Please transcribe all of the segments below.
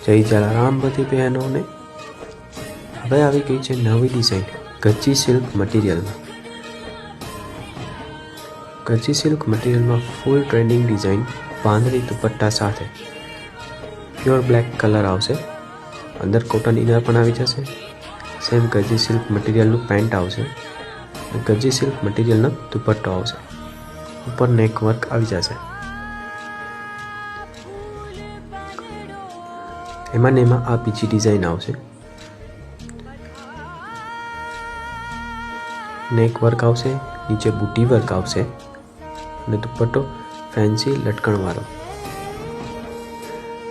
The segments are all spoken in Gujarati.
જય જલારામ બધી બહેનોને. હવે આવી ગઈ છે નવી ડિઝાઇન કચ્છી સિલ્ક મટીરિયલમાં. કચ્છી સિલ્ક મટીરિયલમાં full trending design bandhani dupatta સાથે. પ્યોર બ્લેક કલર આવશે. અંદર કોટન ઇનર પણ આવી જશે. સેમ કચ્છી સિલ્ક મટીરિયલનું પેન્ટ આવશે. કચ્છી સિલ્ક મટીરિયલનો દુપટ્ટો આવશે. ઉપર નેક વર્ક આવી જશે. એમાં ને એમાં આ બીજી ડિઝાઇન આવશે. નેક વર્ક આવશે, નીચે બુટી વર્ક આવશે અને દુપટ્ટો ફેન્સી લટકણવાળો.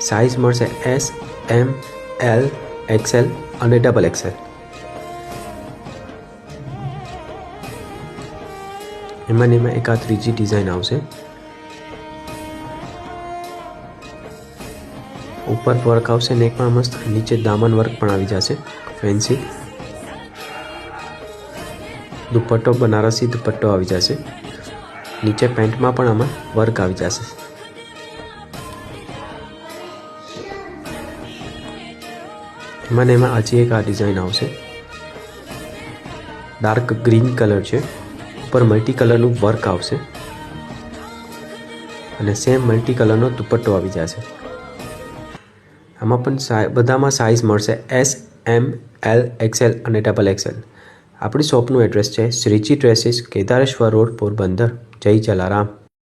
સાઇઝ મળશે S, M, L, XL અને XXL. એમાં ને એમાં એક આ ત્રીજી ડિઝાઇન આવશે. ઉપર વર્ક આવશે નેકમાં મસ્ત, નીચે દામન વર્ક પણ આવી જશે ફેન્સી. દુપટ્ટો બનારસી દુપટ્ટો આવી જશે. નીચે પેન્ટમાં પણ આમાં વર્ક આવી જશે. એમાં ને એમાં હજી એક આ ડિઝાઇન આવશે. ડાર્ક ગ્રીન કલર છે. ઉપર મલ્ટી કલરનું વર્ક આવશે અને સેમ મલ્ટી કલરનો દુપટ્ટો આવી જશે. આમાં પણ બધામાં સાઇઝ મળશે S, M, L, XL અને XXL. આપણી શોપનું એડ્રેસ છે શ્રીજી ડ્રેસીસ, કેદારેશ્વર રોડ, પોરબંદર. જય જલારામ.